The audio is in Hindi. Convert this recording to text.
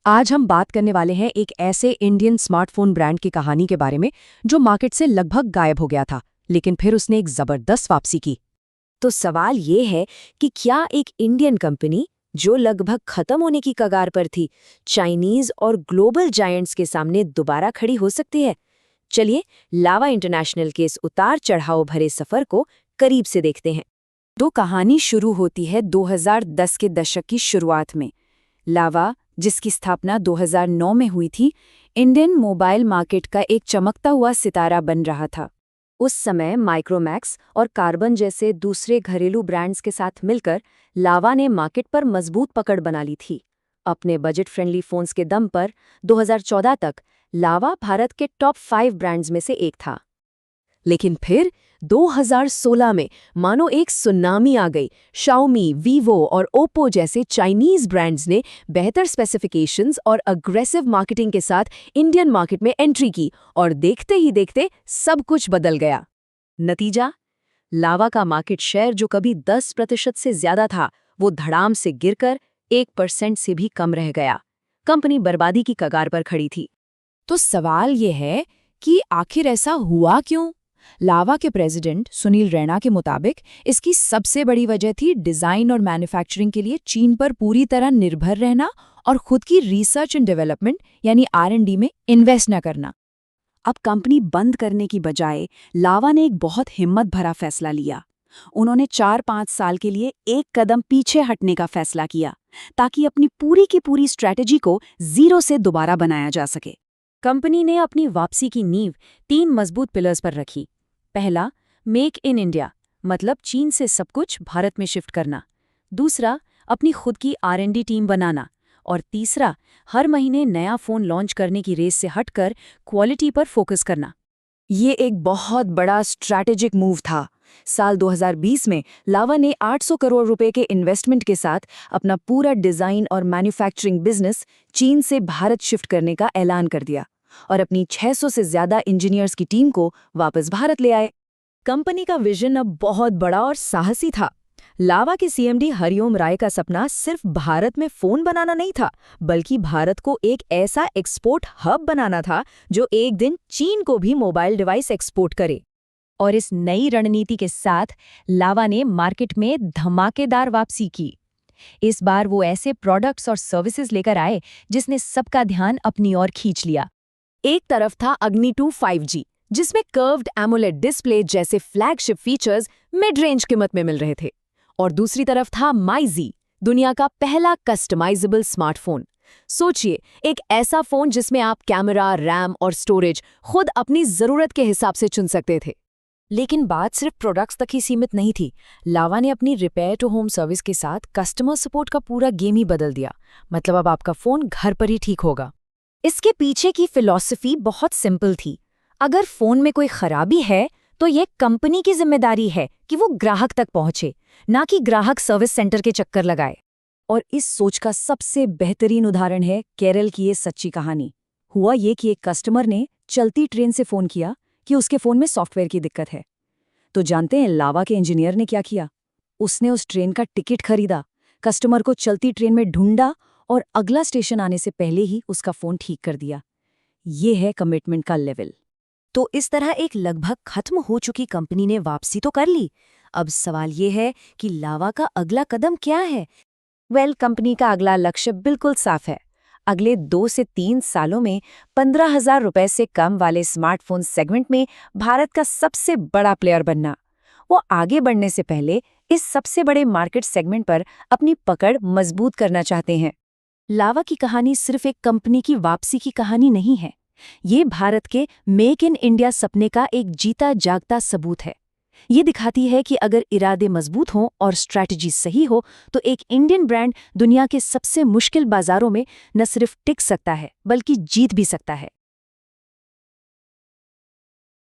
आज हम बात करने वाले हैं एक ऐसे इंडियन स्मार्टफोन ब्रांड की कहानी के बारे में जो मार्केट से लगभग गायब हो गया था, लेकिन फिर उसने एक जबरदस्त वापसी की। तो सवाल ये है कि क्या एक इंडियन कंपनी जो लगभग खत्म होने की कगार पर थी, चाइनीज और ग्लोबल जायंट्स के सामने दोबारा खड़ी हो सकती है? चलिए लावा इंटरनेशनल के इस उतार चढ़ाव भरे सफर को करीब से देखते हैं। तो कहानी शुरू होती है 2010 के दशक की शुरुआत में। लावा, जिसकी स्थापना 2009 में हुई थी, इंडियन मोबाइल मार्केट का एक चमकता हुआ सितारा बन रहा था। उस समय माइक्रोमैक्स और कार्बन जैसे दूसरे घरेलू ब्रांड्स के साथ मिलकर लावा ने मार्केट पर मजबूत पकड़ बना ली थी। अपने बजट फ्रेंडली फोन्स के दम पर 2014 तक लावा भारत के टॉप 5 ब्रांड्स में से एक था। लेकिन फिर 2016 में मानो एक सुनामी आ गई। शाओमी, वीवो और ओप्पो जैसे चाइनीज ब्रांड्स ने बेहतर स्पेसिफिकेशंस और अग्रेसिव मार्केटिंग के साथ इंडियन मार्केट में एंट्री की और देखते ही देखते सब कुछ बदल गया। नतीजा, लावा का मार्केट शेयर जो कभी 10% से ज्यादा था, वो धड़ाम से गिरकर 1% से भी कम रह गया। कंपनी बर्बादी की कगार पर खड़ी थी। तो सवाल ये है कि आखिर ऐसा हुआ क्यों? लावा के प्रेसिडेंट सुनील रैना के मुताबिक इसकी सबसे बड़ी वजह थी डिजाइन और मैन्युफैक्चरिंग के लिए चीन पर पूरी तरह निर्भर रहना और खुद की रिसर्च एंड डेवलपमेंट यानी R&D में इन्वेस्ट न करना। अब कंपनी बंद करने की बजाय लावा ने एक बहुत हिम्मत भरा फैसला लिया। उन्होंने 4-5 साल के लिए एक कदम पीछे हटने का फैसला किया ताकि अपनी पूरी की पूरी स्ट्रैटेजी को जीरो से दोबारा बनाया जा सके। कंपनी ने अपनी वापसी की नींव 3 मजबूत पिलर्स पर रखी। पहला, मेक इन इंडिया, मतलब चीन से सब कुछ भारत में शिफ्ट करना। दूसरा, अपनी खुद की R&D टीम बनाना। और तीसरा, हर महीने नया फोन लॉन्च करने की रेस से हटकर क्वालिटी पर फोकस करना। ये एक बहुत बड़ा स्ट्रैटेजिक मूव था। साल 2020 में लावा ने 800 करोड़ रुपए के इन्वेस्टमेंट के साथ अपना पूरा डिजाइन और मैन्युफैक्चरिंग बिजनेस चीन से भारत शिफ्ट करने का ऐलान कर दिया और अपनी 600 से ज्यादा इंजीनियर्स की टीम को वापस भारत ले आए। कंपनी का विजन अब बहुत बड़ा और साहसी था। लावा के CMD हरिओम राय का सपना सिर्फ भारत में फोन बनाना नहीं था, बल्कि भारत को एक ऐसा एक्सपोर्ट हब बनाना था जो एक दिन चीन को भी मोबाइल डिवाइस एक्सपोर्ट करे। और इस नई रणनीति के साथ लावा ने मार्केट में धमाकेदार वापसी की। इस बार वो ऐसे प्रोडक्ट्स और सर्विसेज लेकर आए जिसने सबका ध्यान अपनी ओर खींच लिया। एक तरफ था अग्नि 2 5G, जिसमें कर्व्ड एमोलेड डिस्प्ले जैसे फ्लैगशिप फीचर्स मिड रेंज कीमत में मिल रहे थे। और दूसरी तरफ था MyZ, दुनिया का पहला कस्टमाइजेबल स्मार्टफोन। सोचिए, एक ऐसा फोन जिसमें आप कैमरा, रैम और स्टोरेज खुद अपनी जरूरत के हिसाब से चुन सकते थे। लेकिन बात सिर्फ प्रोडक्ट्स तक ही सीमित नहीं थी। लावा ने अपनी रिपेयर टू होम सर्विस के साथ कस्टमर सपोर्ट का पूरा गेम ही बदल दिया। मतलब अब आपका फोन घर पर ही ठीक होगा। इसके पीछे की फिलॉसफी बहुत सिंपल थी। अगर फोन में कोई खराबी है तो ये कंपनी की जिम्मेदारी है कि वो ग्राहक तक पहुंचे, ना कि ग्राहक सर्विस सेंटर के चक्कर लगाए। और इस सोच का सबसे बेहतरीन उदाहरण है केरल की ये सच्ची कहानी। हुआ ये कि एक कस्टमर ने चलती ट्रेन से फोन किया कि उसके फोन में सॉफ्टवेयर की दिक्कत है। तो जानते हैं लावा के इंजीनियर ने क्या किया? उसने उस ट्रेन का टिकट खरीदा, कस्टमर को चलती ट्रेन में ढूंढा और अगला स्टेशन आने से पहले ही उसका फोन ठीक कर दिया। ये है कमिटमेंट का लेवल। तो इस तरह एक लगभग खत्म हो चुकी कंपनी ने वापसी तो कर ली। अब सवाल ये है कि लावा का अगला कदम क्या है? कंपनी का अगला लक्ष्य बिल्कुल साफ है। अगले 2 से 3 सालों में 15,000 रुपए से कम वाले स्मार्टफोन सेगमेंट में भारत का सबसे बड़ा प्लेयर बनना। वो आगे बढ़ने से पहले इस सबसे बड़े मार्केट सेगमेंट पर अपनी पकड़ मजबूत करना चाहते हैं। लावा की कहानी सिर्फ एक कंपनी की वापसी की कहानी नहीं है। ये भारत के मेक इन इंडिया सपने का एक जीता जागता सबूत है। ये दिखाती है कि अगर इरादे मजबूत हों और स्ट्रैटेजी सही हो तो एक इंडियन ब्रांड दुनिया के सबसे मुश्किल बाजारों में न सिर्फ टिक सकता है बल्कि जीत भी सकता है।